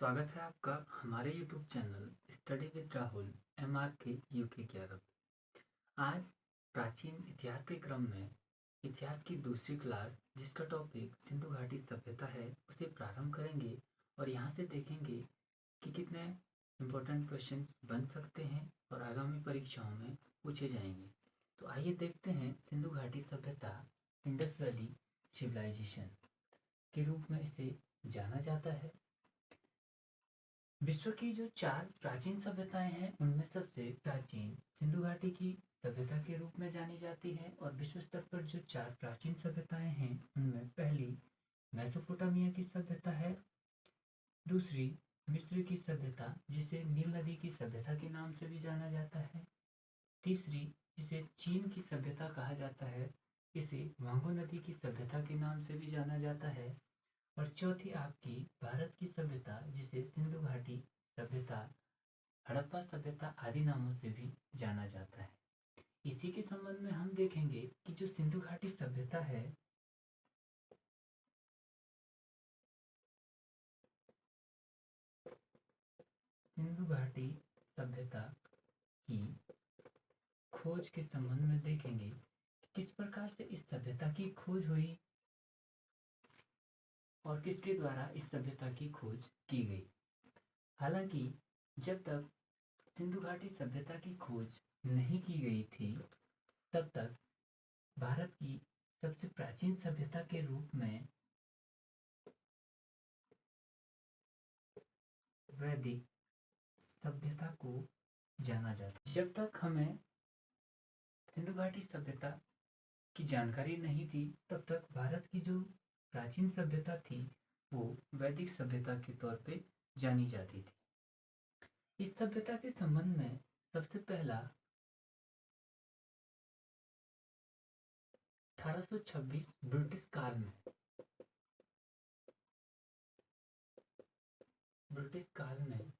स्वागत है आपका हमारे YouTube channel study with Rahul MRK UK 11। आज प्राचीन इतिहास के क्रम में इतिहास की दूसरी क्लास जिसका टॉपिक सिंधु घाटी सभ्यता है उसे प्रारंभ करेंगे और यहाँ से देखेंगे कि कितने इम्पोर्टेंट क्वेश्चंस बन सकते हैं और आगामी परीक्षाओं में पूछे जाएंगे। तो आइए देखते हैं सिंधु घाटी सभ्यता इंडस वैली सिविलाइजेशन के रूप में इसे जाना जाता है। विश्व की जो 4 प्राचीन सभ्यताएं हैं उनमें सबसे प्राचीन सिंधु घाटी की सभ्यता के रूप में जानी जाती है और विश्व स्तर पर जो 4 प्राचीन सभ्यताएं हैं उनमें पहली मेसोपोटामिया की सभ्यता है, दूसरी मिस्र की सभ्यता जिसे नील नदी की सभ्यता के नाम से भी जाना जाता है, तीसरी जिसे चीन की सभ्यता कहा जाता है इसे वांगो नदी की सभ्यता के नाम से भी जाना जाता है और चौथी आपकी भारत की सभ्यता जिसे सिंधु घाटी सभ्यता, हड़प्पा सभ्यता आदि नामों से भी जाना जाता है। इसी के संबंध में हम देखेंगे कि जो सिंधु घाटी सभ्यता है सिंधु घाटी सभ्यता की खोज के संबंध में देखेंगे कि किस प्रकार से इस सभ्यता की खोज हुई और किसके द्वारा इस सभ्यता की खोज की गई। हालांकि जब तक सिंधु घाटी सभ्यता की खोज नहीं की गई थी तब तक भारत की सबसे प्राचीन सभ्यता के रूप में वैदिक सभ्यता को जाना जाता। जब तक हमें सिंधु घाटी सभ्यता की जानकारी नहीं थी तब तक भारत की जो प्राचीन सभ्यता थी वो वैदिक सभ्यता के तौर पे जानी जाती थी। इस सभ्यता के संबंध में सबसे पहला 1826 ब्रिटिश काल में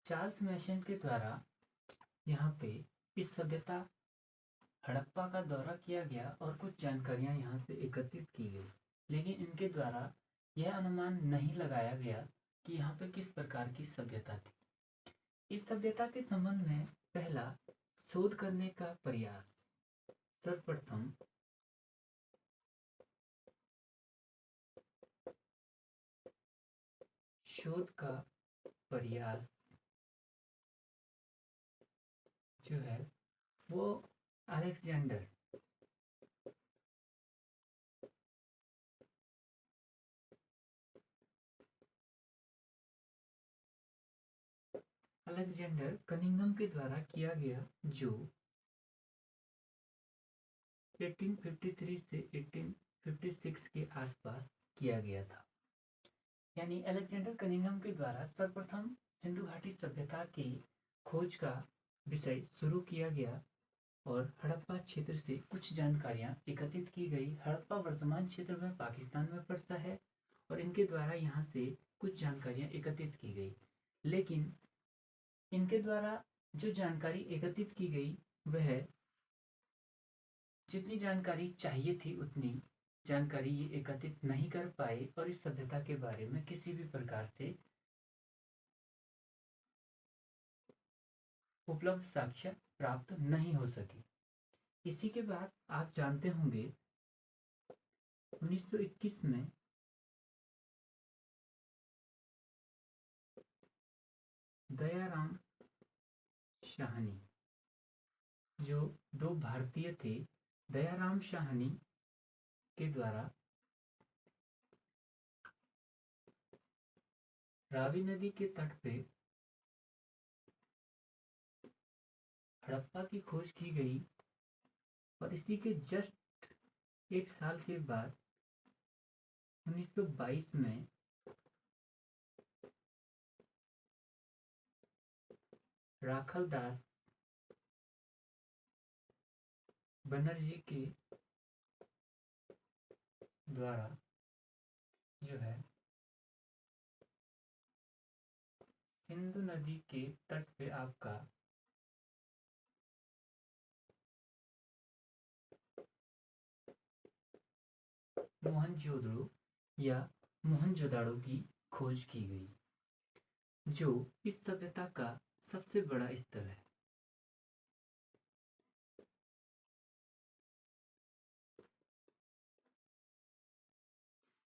चार्ल्स मैशन के द्वारा यहाँ पे इस सभ्यता हड़प्पा का दौरा किया गया और कुछ जानकारियां यहाँ से एकत्रित की गई, लेकिन इनके द्वारा यह अनुमान नहीं लगाया गया कि यहाँ पे किस प्रकार की सभ्यता थी। इस सभ्यता के संबंध में पहला शोध करने का प्रयास सर्वप्रथम शोध का प्रयास जो है वो अलेक्जेंडर कनिंघम के द्वारा किया गया जो 1853 से 1856 के आसपास किया गया था। यानी अलेक्जेंडर कनिंघम के द्वारा सर्वप्रथम सिंधु घाटी सभ्यता की खोज का विषय शुरू किया गया और हड़प्पा क्षेत्र से कुछ जानकारियां एकत्रित की गई। हड़प्पा वर्तमान क्षेत्र में पाकिस्तान में पड़ता है और इनके द्वारा यहाँ से कुछ जानकारियां एकत्रित की गई, लेकिन इनके द्वारा जो जानकारी एकत्रित की गई वह जितनी जानकारी चाहिए थी उतनी जानकारी ये एकत्रित नहीं कर पाए और इस सभ्यता के बारे में किसी भी प्रकार से उपलब्ध साक्ष्य प्राप्त नहीं हो सकी। इसी के बाद आप जानते होंगे 1921 में दयाराम शाहनी जो 2 भारतीय थे, दयाराम शाहनी के द्वारा रावी नदी के तट पे हड़प्पा की खोज की गई और इसी के जस्ट 1 साल के बाद 1922 में राखल दास बनर्जी के द्वारा जो है सिंधु नदी के तट पे आपका मोहनजोदड़ो या मोहनजोदाड़ो की खोज की गई, जो इस सभ्यता का सबसे बड़ा स्तर है।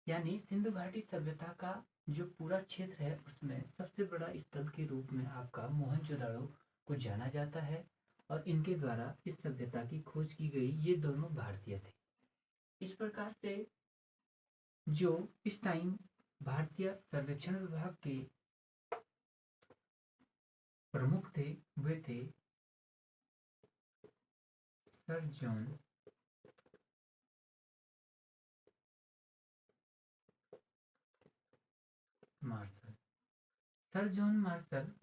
यानी सिंधु घाटी सभ्यता का जो पूरा क्षेत्र है उसमें सबसे बड़ा स्थल के रूप में आपका मोहनजोदाड़ो को जाना जाता है, और इनके द्वारा इस सभ्यता की खोज की गई। ये दोनों भारतीय थे। इस प्रकार से जो इस टाइम भारतीय सर्वेक्षण विभाग के प्रमुख थे वे थे sir John Marshall. Sir John Marshall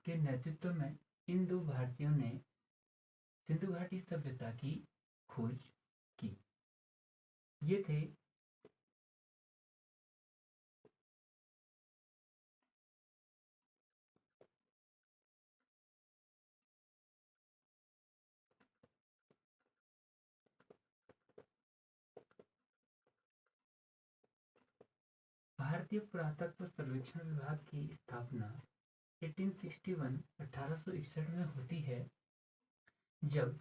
के नेतृत्व में इन दो भारतीयों ने सिंधु घाटी सभ्यता की खोज की। ये थे भारतीय पुरातत्व सर्वेक्षण विभाग की स्थापना 1861 में होती है, जब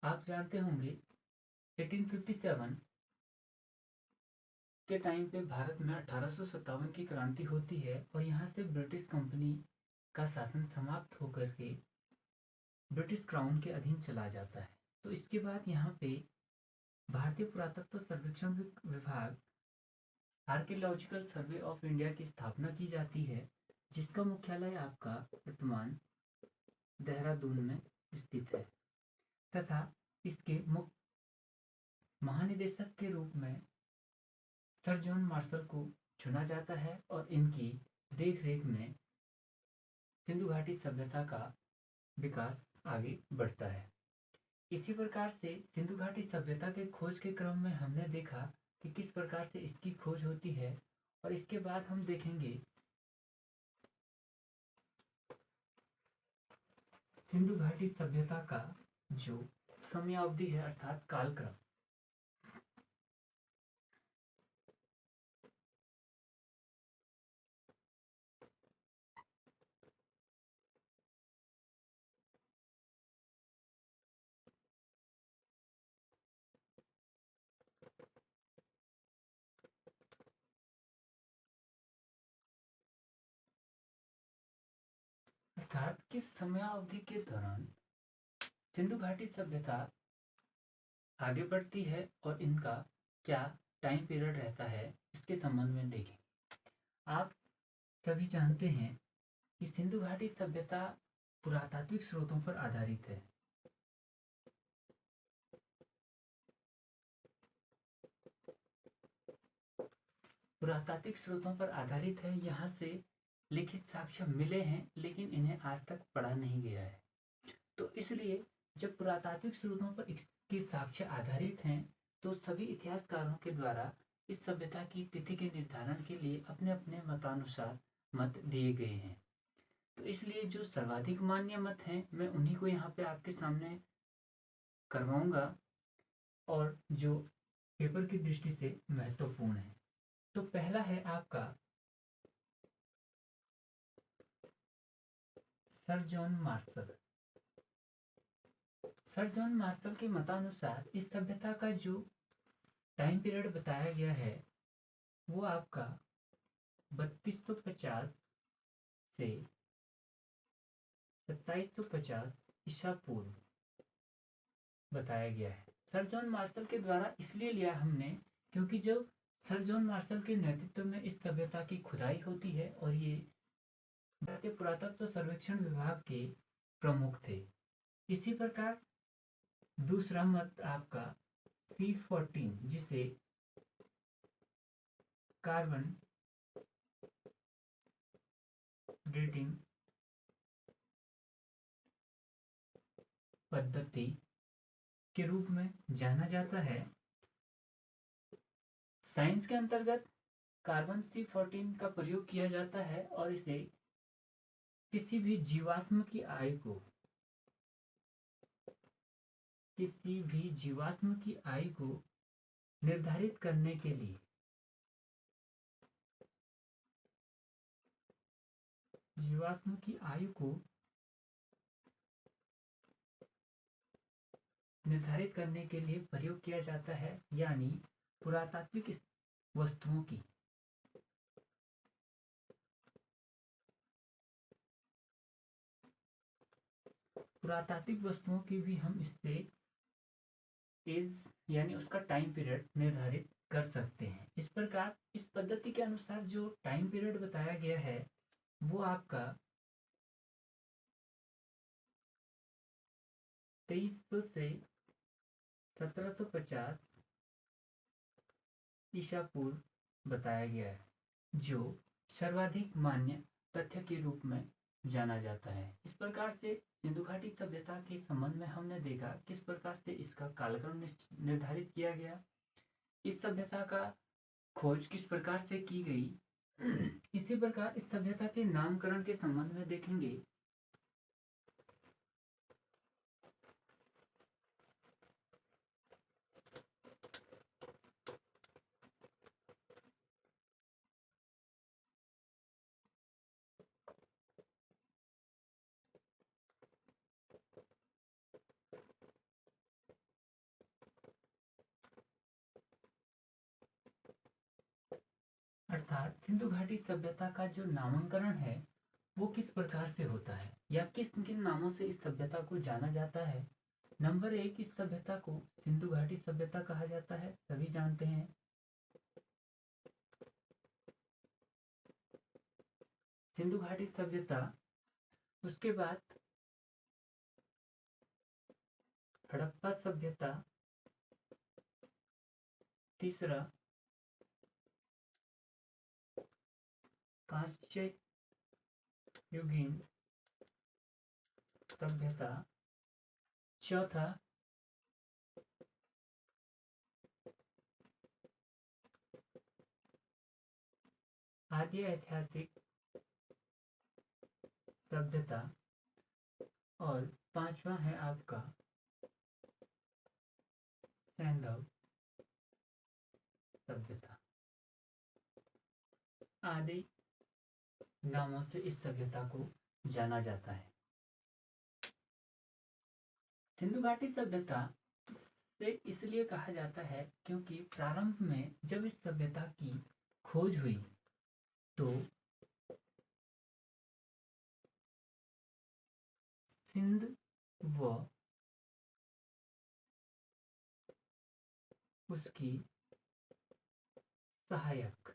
आप जानते होंगे 1857 के टाइम पे भारत में 1857 की क्रांति होती है और यहाँ से ब्रिटिश कंपनी का शासन समाप्त होकर के ब्रिटिश क्राउन के अधीन चला जाता है। तो इसके बाद यहाँ पे भारतीय पुरातत्व सर्वेक्षण विभाग आर्कियोलॉजिकल सर्वे ऑफ इंडिया की स्थापना की जाती है, जिसका मुख्यालय आपका वर्तमान देहरादून में स्थित है, तथा इसके मुख्य महानिदेशक के रूप में सर जॉन मार्शल को चुना जाता है और इनकी देखरेख में सिंधु घाटी सभ्यता का विकास आगे बढ़ता है। इसी प्रकार से सिंधु घाटी सभ्यता के खोज के क्रम में हमने देखा कि किस प्रकार से इसकी खोज होती है, और इसके बाद हम देखेंगे सिंधु घाटी सभ्यता का जो समयावधि है अर्थात कालक्रम। अर्थात किस समयावधि के दौरान सिंधु घाटी सभ्यता आगे बढ़ती है और इनका क्या टाइम पीरियड रहता है, इसके संबंध में देखें। आप सभी जानते हैं कि सिंधु घाटी सभ्यता पुरातात्विक स्रोतों पर आधारित है। पुरातात्विक स्रोतों पर आधारित है। यहाँ से लिखित साक्ष्य मिले हैं, लेकिन इन्हें आज तक पढ़ा नहीं गया है। तो इसलिए जब पुरातात्विक स्रोतों पर इसके साक्ष्य आधारित हैं, तो सभी इतिहासकारों के द्वारा इस सभ्यता की तिथि के निर्धारण के लिए अपने अपने मतानुसार मत दिए गए हैं। तो इसलिए जो सर्वाधिक मान्य मत हैं, मैं उन्हीं को यहाँ पे आपके सामने करवाऊंगा, और जो पेपर की दृष्टि से महत्वपूर्ण है। तो पहला है आपका sir John Marshall. Sir John Marshall के मतानुसार इस सभ्यता का जो टाइम पीरियड बताया गया है वो आपका 3250 से 2750 ईसा पूर्व बताया गया है। सर जॉन मार्शल के द्वारा इसलिए लिया हमने क्योंकि जो सर जॉन मार्शल के नेतृत्व में इस सभ्यता की खुदाई होती है और ये भारतीय पुरातत्व सर्वेक्षण विभाग के प्रमुख थे। इसी प्रकार दूसरा मत आपका C14, जिसे कार्बन डेटिंग पद्धति के रूप में जाना जाता है। साइंस के अंतर्गत कार्बन C14 का प्रयोग किया जाता है और इसे किसी भी जीवाश्म की आयु को निर्धारित करने के लिए जीवाश्म की आयु को निर्धारित करने के लिए प्रयोग किया जाता है, यानी पुरातात्विक वस्तुओं की पुरातात्विक वस्तुओं की भी हम इससे एज यानी उसका टाइम पीरियड निर्धारित कर सकते हैं। इस प्रकार इस पद्धति के अनुसार जो टाइम पीरियड बताया गया है वो आपका 2300 से 1750 ईसा पूर्व बताया गया है, जो सर्वाधिक मान्य तथ्य के रूप में जाना जाता है। इस प्रकार से सिंधु घाटी सभ्यता के संबंध में हमने देखा किस प्रकार से इसका कालक्रम निर्धारित किया गया, इस सभ्यता का खोज किस प्रकार से की गई। इसी प्रकार इस सभ्यता के नामकरण के संबंध में देखेंगे। अर्थात सिंधु घाटी सभ्यता का जो नामकरण है वो किस प्रकार से होता है या किस किन नामों से इस सभ्यता को जाना जाता है। नंबर 1, इस सभ्यता को सिंधु घाटी सभ्यता कहा जाता है, सभी जानते हैं। सिंधु घाटी सभ्यता, उसके बाद हड़प्पा सभ्यता, तीसरा कांस्य युगीन सभ्यता, चौथा आदि ऐतिहासिक सभ्यता और पांचवा है आपका सैंधव सभ्यता। आदि नामों से इस सभ्यता को जाना जाता है। सिंधु घाटी सभ्यता से इसलिए कहा जाता है क्योंकि प्रारंभ में जब इस सभ्यता की खोज हुई तो सिंध व उसकी सहायक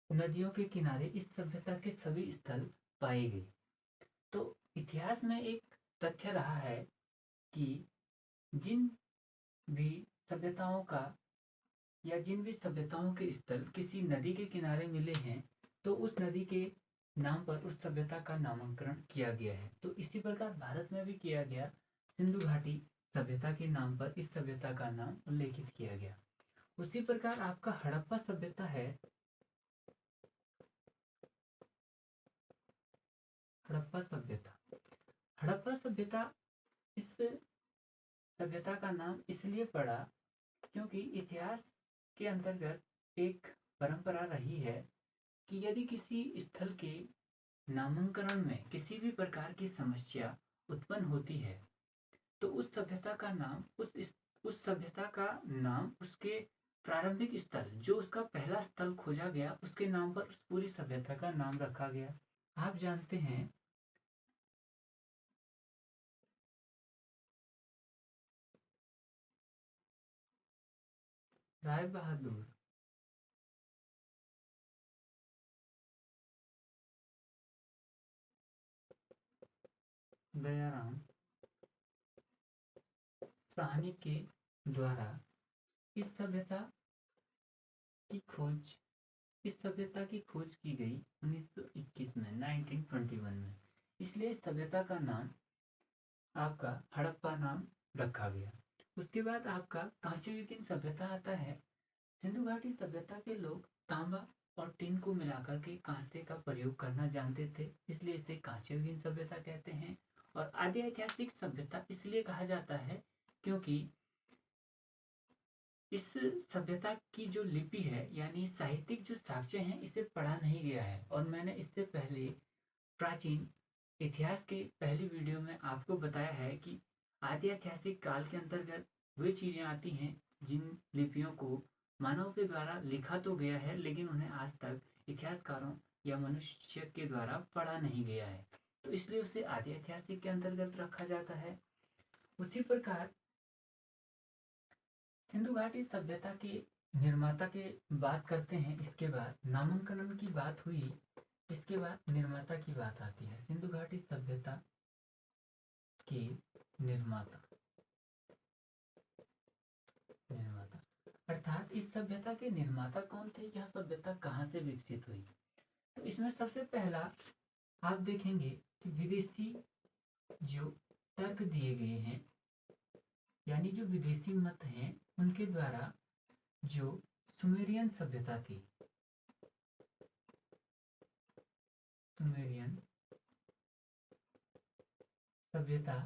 नदियों के किनारे इस सभ्यता के सभी स्थल पाए गए। तो इतिहास में एक तथ्य रहा है कि जिन भी सभ्यताओं का या जिन भी सभ्यताओं के स्थल किसी नदी के किनारे मिले हैं तो उस नदी के नाम पर उस सभ्यता का नामकरण किया गया है। तो इसी प्रकार भारत में भी किया गया, सिंधु घाटी सभ्यता के नाम पर इस सभ्यता का नाम उल्लेखित किया गया। उसी प्रकार आपका हड़प्पा सभ्यता है। हड़प्पा सभ्यता, हड़प्पा सभ्यता इस सभ्यता का नाम इसलिए पड़ा क्योंकि इतिहास के अंतर्गत एक परंपरा रही है कि यदि किसी स्थल के नामकरण में किसी भी प्रकार की समस्या उत्पन्न होती है तो उस सभ्यता का नाम उस सभ्यता का नाम उसके प्रारंभिक स्थल जो उसका पहला स्थल खोजा गया उसके नाम पर उस पूरी सभ्यता का नाम रखा गया। आप जानते हैं राय बहादुर दयाराम साहनी के द्वारा इस सभ्यता की खोज इस सभ्यता की खोज की गई 1921 में 1921 में, इसलिए इस सभ्यता का नाम आपका हड़प्पा नाम रखा गया। उसके बाद आपका कांस्ययुगीन सभ्यता आता है। सिंधु घाटी सभ्यता के लोग तांबा और टिन को मिलाकर के कांसे का प्रयोग करना जानते थे, इसलिए इसे कांस्ययुगीन सभ्यता कहते हैं। और आदि ऐतिहासिक सभ्यता इसलिए कहा जाता है क्योंकि इस सभ्यता की जो लिपि है यानी साहित्यिक जो साक्ष्य हैं इसे पढ़ा नहीं गया है। और मैंने इससे पहले प्राचीन इतिहास के पहली वीडियो में आपको बताया है कि आदि ऐतिहासिक काल के अंतर्गत वे चीज़ें आती हैं जिन लिपियों को मानव के द्वारा लिखा तो गया है लेकिन उन्हें आज तक इतिहासकारों या मनुष्य के द्वारा पढ़ा नहीं गया है, तो इसलिए उसे आदि ऐतिहासिक के अंतर्गत रखा जाता है। उसी प्रकार सिंधु घाटी सभ्यता के निर्माता के बात करते हैं। इसके बाद नामांकन की बात हुई, इसके बाद निर्माता की बात आती है। सिंधु घाटी सभ्यता के निर्माता निर्माता अर्थात इस सभ्यता के निर्माता कौन थे, यह सभ्यता कहाँ से विकसित हुई। तो इसमें सबसे पहला आप देखेंगे कि विदेशी जो तर्क दिए गए हैं यानी जो विदेशी मत हैं उनके द्वारा जो सुमेरियन सभ्यता थी, सुमेरियन सभ्यता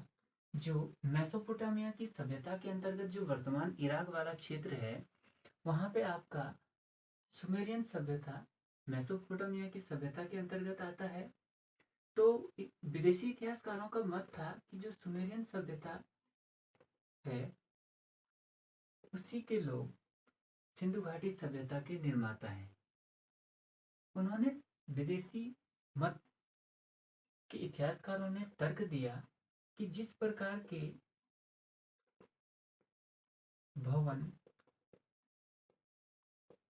जो मेसोपोटामिया की सभ्यता के अंतर्गत जो वर्तमान इराक वाला क्षेत्र है वहां पे आपका सुमेरियन सभ्यता मेसोपोटामिया की सभ्यता के अंतर्गत आता है। तो विदेशी इतिहासकारों का मत था कि जो सुमेरियन सभ्यता है उसी के लोग सिंधु घाटी सभ्यता के निर्माता हैं। उन्होंने विदेशी मत के इतिहासकारों ने तर्क दिया कि जिस प्रकार के भवन,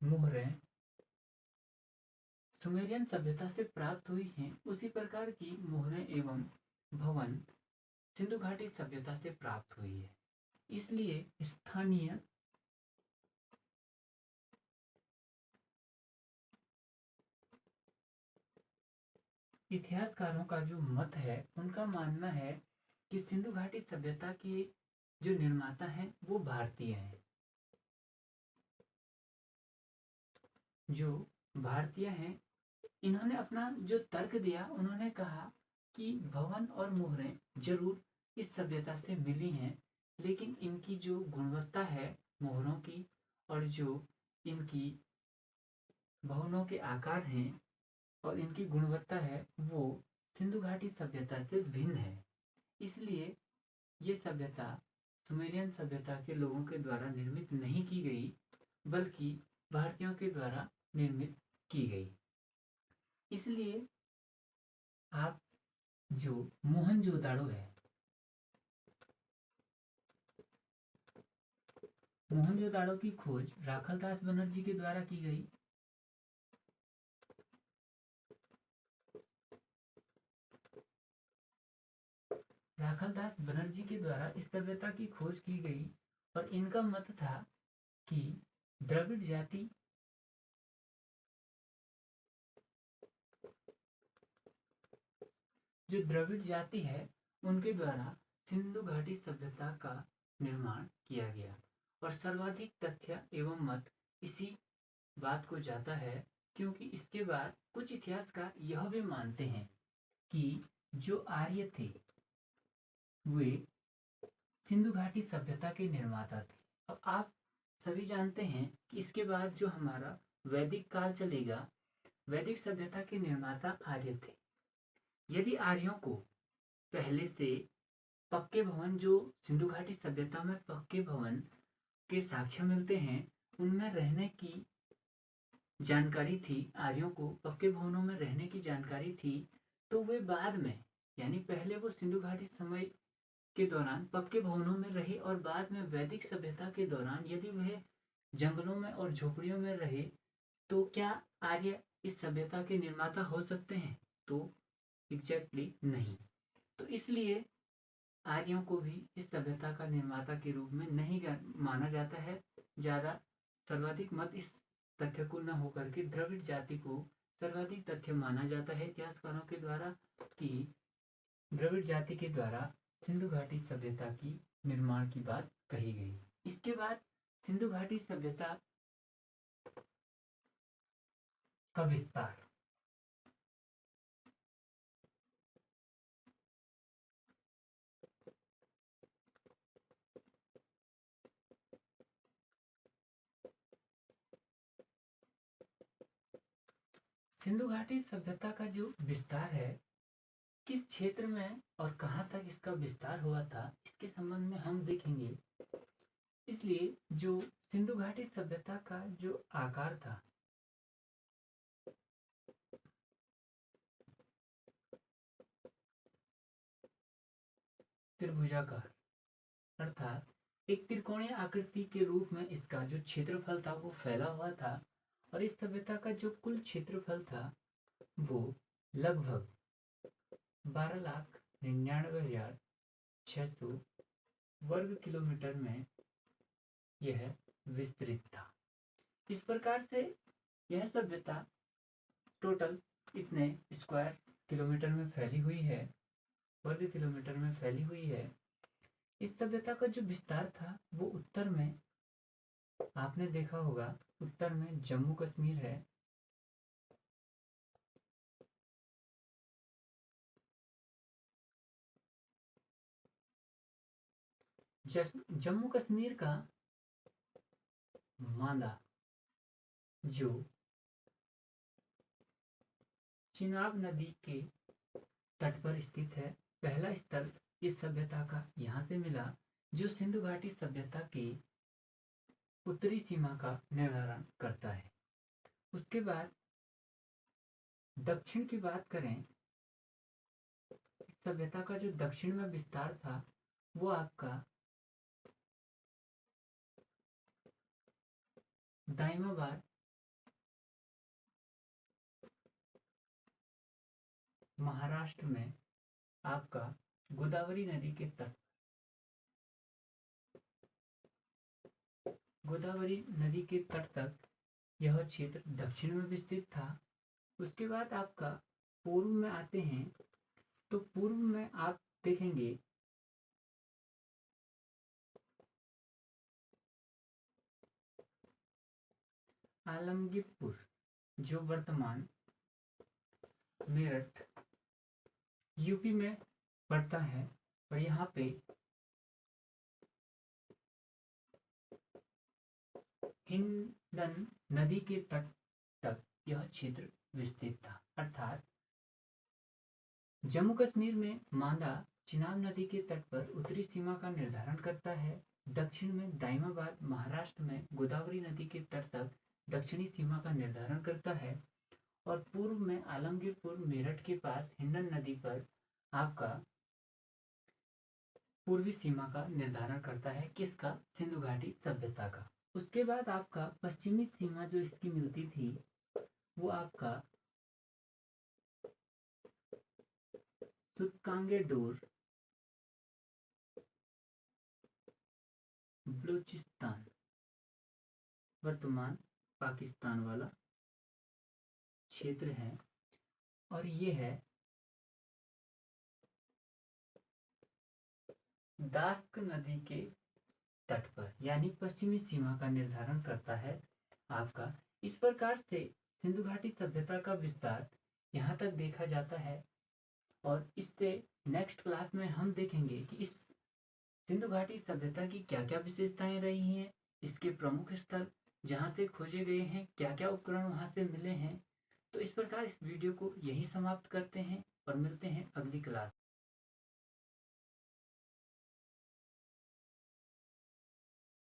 मुहरें सुमेरियन सभ्यता से प्राप्त हुई हैं उसी प्रकार की मुहरें एवं भवन सिंधु घाटी सभ्यता से प्राप्त हुई है। इसलिए स्थानीय इतिहासकारों का जो मत है उनका मानना है कि सिंधु घाटी सभ्यता के जो निर्माता हैं वो भारतीय हैं। जो भारतीय हैं इन्होंने अपना जो तर्क दिया, उन्होंने कहा कि भवन और मुहरें जरूर इस सभ्यता से मिली हैं लेकिन इनकी जो गुणवत्ता है मोहरों की और जो इनकी भवनों के आकार हैं और इनकी गुणवत्ता है वो सिंधु घाटी सभ्यता से भिन्न है। इसलिए ये सभ्यता सुमेरियन सभ्यता के लोगों के द्वारा निर्मित नहीं की गई बल्कि भारतीयों के द्वारा निर्मित की गई। इसलिए आप जो मोहनजोदाड़ो है, मोहनजोदाड़ो की खोज राखालदास बनर्जी के द्वारा की गई। राखालदास बनर्जी के द्वारा इस सभ्यता की खोज की गई और इनका मत था कि द्रविड़ जाति जो द्रविड़ जाति है उनके द्वारा सिंधु घाटी सभ्यता का निर्माण किया गया। और सर्वाधिक तथ्य एवं मत इसी बात को जाता है क्योंकि इसके बाद कुछ इतिहासकार यह भी मानते हैं कि जो आर्य थे वे सिंधु घाटी सभ्यता के निर्माता थे। अब आप सभी जानते हैं कि इसके बाद जो हमारा वैदिक काल चलेगा, वैदिक सभ्यता के निर्माता आर्य थे। यदि आर्यों को पहले से पक्के भवन जो सिंधु घाटी सभ्यता में पक्के भवन के साक्ष्य मिलते हैं उनमें रहने की जानकारी थी, आर्यों को पक्के भवनों में रहने की जानकारी थी, तो वे बाद में यानी पहले वो सिंधु घाटी समय के दौरान पक्के भवनों में रहे और बाद में वैदिक सभ्यता के दौरान यदि वह जंगलों में और झोपड़ियों में रहे तो क्या आर्य इस सभ्यता के निर्माता हो सकते हैं? तो एग्जैक्टली नहीं। तो इसलिए आर्यों को भी इस सभ्यता का निर्माता के रूप में नहीं माना जाता है। ज़्यादा सर्वाधिक मत इस तथ्य को न होकर के द्रविड़ जाति को सर्वाधिक तथ्य माना जाता है इतिहासकारों के द्वारा कि द्रविड़ जाति के द्वारा सिंधु घाटी सभ्यता की निर्माण की बात कही गई। इसके बाद सिंधु घाटी सभ्यता का विस्तार। सिंधु घाटी सभ्यता का जो विस्तार है, किस क्षेत्र में और कहाँ तक इसका विस्तार हुआ था, इसके संबंध में हम देखेंगे। इसलिए जो सिंधु घाटी सभ्यता का जो आकार था, त्रिभुजाकार, अर्थात एक त्रिकोणीय आकृति के रूप में इसका जो क्षेत्रफल था वो फैला हुआ था। और इस सभ्यता का जो कुल क्षेत्रफल था वो लगभग 12,99,600 वर्ग किलोमीटर में यह विस्तृत था। इस प्रकार से यह सभ्यता टोटल इतने स्क्वायर किलोमीटर में फैली हुई है, वर्ग किलोमीटर में फैली हुई है। इस सभ्यता का जो विस्तार था वो उत्तर में, आपने देखा होगा, उत्तर में जम्मू कश्मीर है, जम्मू कश्मीर का मांदा जो चिनाब नदी के तट पर स्थित है, पहला स्थल इस सभ्यता का यहाँ से मिला, जो सिंधु घाटी सभ्यता की उत्तरी सीमा का निर्धारण करता है। उसके बाद दक्षिण की बात करें, इस सभ्यता का जो दक्षिण में विस्तार था वो आपका दाइमाबाद, महाराष्ट्र में आपका गोदावरी नदी के तट, गोदावरी नदी के तट तक यह क्षेत्र दक्षिण में विस्तृत था। उसके बाद आपका पूर्व में आते हैं, तो पूर्व में आप देखेंगे आलमगीरपुर, जो वर्तमान मेरठ यूपी में पड़ता है, और यहाँ पे हिंडन नदी के तट तक यह क्षेत्र विस्तृत था। अर्थात जम्मू कश्मीर में मांदा चिनाब नदी के तट पर उत्तरी सीमा का निर्धारण करता है, दक्षिण में दाइमाबाद महाराष्ट्र में गोदावरी नदी के तट तक दक्षिणी सीमा का निर्धारण करता है, और पूर्व में आलमगीरपुर मेरठ के पास हिंडन नदी पर आपका पूर्वी सीमा का निर्धारण करता है। किसका? सिंधु घाटी सभ्यता का। उसके बाद आपका पश्चिमी सीमा जो इसकी मिलती थी वो आपका सुतकांगेडोर, बलूचिस्तान, वर्तमान पाकिस्तान वाला क्षेत्र है, और ये है दास्क नदी के तट पर, यानी पश्चिमी सीमा का निर्धारण करता है आपका। इस प्रकार से सिंधु घाटी सभ्यता का विस्तार यहाँ तक देखा जाता है, और इससे नेक्स्ट क्लास में हम देखेंगे कि इस सिंधु घाटी सभ्यता की क्या क्या विशेषताएं रही हैं, इसके प्रमुख स्थल जहाँ से खोजे गए हैं, क्या क्या उपकरण वहाँ से मिले हैं। तो इस प्रकार इस वीडियो को यही समाप्त करते हैं और मिलते हैं अगली क्लास।